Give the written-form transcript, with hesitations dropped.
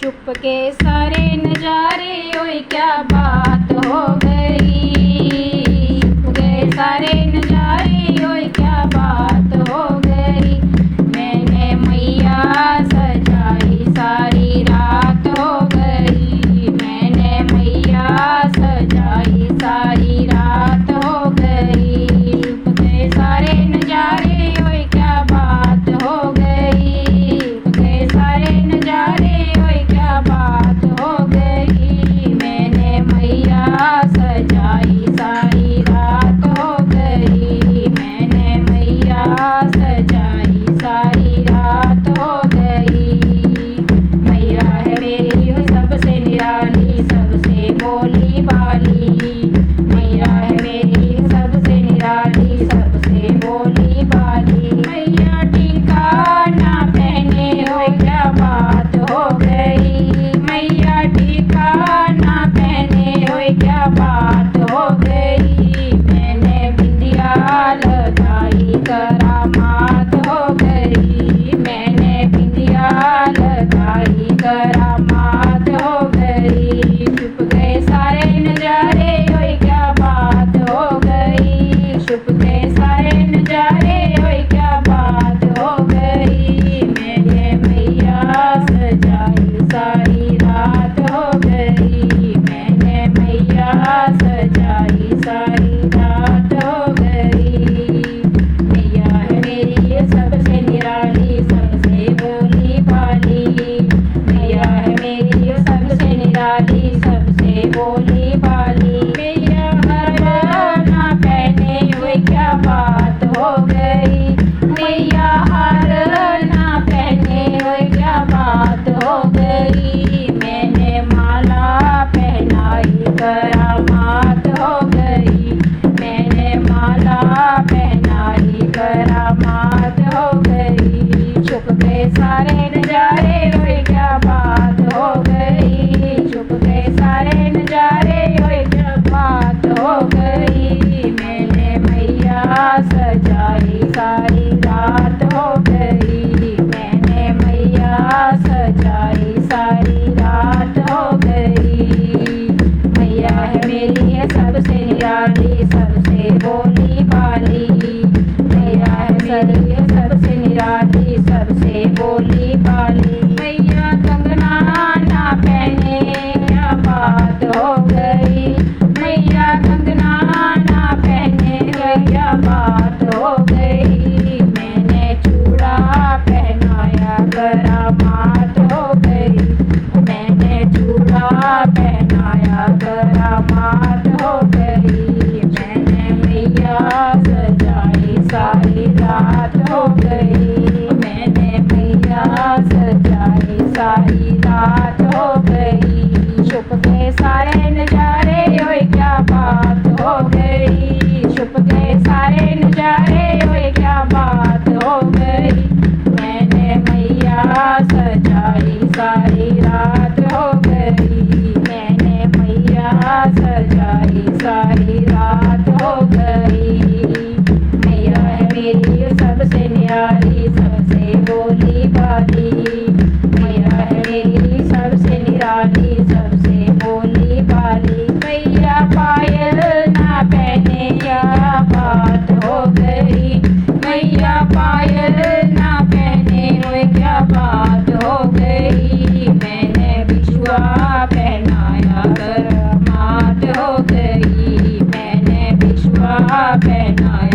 छुप के सारे नजारे, ओए क्या बात हो गई। छुप गए सारे नजारे, ओए क्या बात हो गई। मैंने मैया सजाई सारी रात हो गई। मैंने मैया सजाई सारी रात हो गई। छुप गए सारे नजारे, ओए क्या बात हो गई। छुप गए सारे नजारे, ओए क्या बात हो गई। मैंने मैया सजाई सारी रात हो गई। मैंने मैया सजाई सारी रात हो गई। मैया है मेरी वो सबसे निराली, सबसे भोली भाली। मैया है मेरी सबसे निराली, सबसे भोली भाली। मैया टीका ना पहने, ओए क्या बात हो गई। मैया टीका ना पहने, ओए क्या बात हो गई। मैंने बिंदिया लगाई करामात हो गई। मैंने बिंदिया लगाई करामात हो गई। छुप गए सारे नजारे, ओए क्या बात हो गई। छुप गए सारे नजारे, ओए क्या बात हो गई। मैंने मैया सजाई सारी रात हो गई। मैंने मैया सजाई सारी रात हो गई। मैया है मेरी सबसे निराली, सबसे भोली भाली। मैया है मेरी सबसे निराली, सबसे भोली भाली। मैया हार ना पहने, ओए क्या बात हो गई। मैया हार ना पहने, ओए क्या बात हो गई। मैंने माला पहनाई करामात हो गई। मैंने माला पहनाई करामात हो गई। छुप गए सारे नजारे, ओए क्या बात हो गई। छुप गए सारे नजारे, ओए क्या बात हो गई। मैंने मैया सजाई सारी रात हो गई। मैंने मैया सजाई सारी रात हो गई। मैया है मेरी सबसे निराली, सबसे भोली भाली। मैया है मेरी सबसे निराली, सबसे भोली भाली। मैया कंगना ना पहने, क्या बात हो गई। मैया कंगना ना पहने, क्या बात हो गई। मैंने चूड़ा पहनाया करामात हो गई। मैंने चूड़ा पहनाया करामात हो गई। मैंने मैया सजाई सारी रात हो गई। मैंने मैया सजाई सारी रात हो गई। छुप गए सारे नजारे, ओए क्या बात हो गई। छुप गए सारे नजारे, ओए क्या बात हो गई। मैंने मैया सजाई सारी रात हो गई। मैंने मैया सजाई सारी रात हो गई। मैया है मेरी सबसे निराली, सबसे भोली भाली। मैया है मेरी सबसे निराली, सबसे भोली भाली। मैया पायल ना पहने, क्या बात हो गई। मैया पायल ना पहने, ओए क्या बात हो गई। मैंने बिछुआ पहनाया करामात हो गई। मैंने बिछुआ पहनाया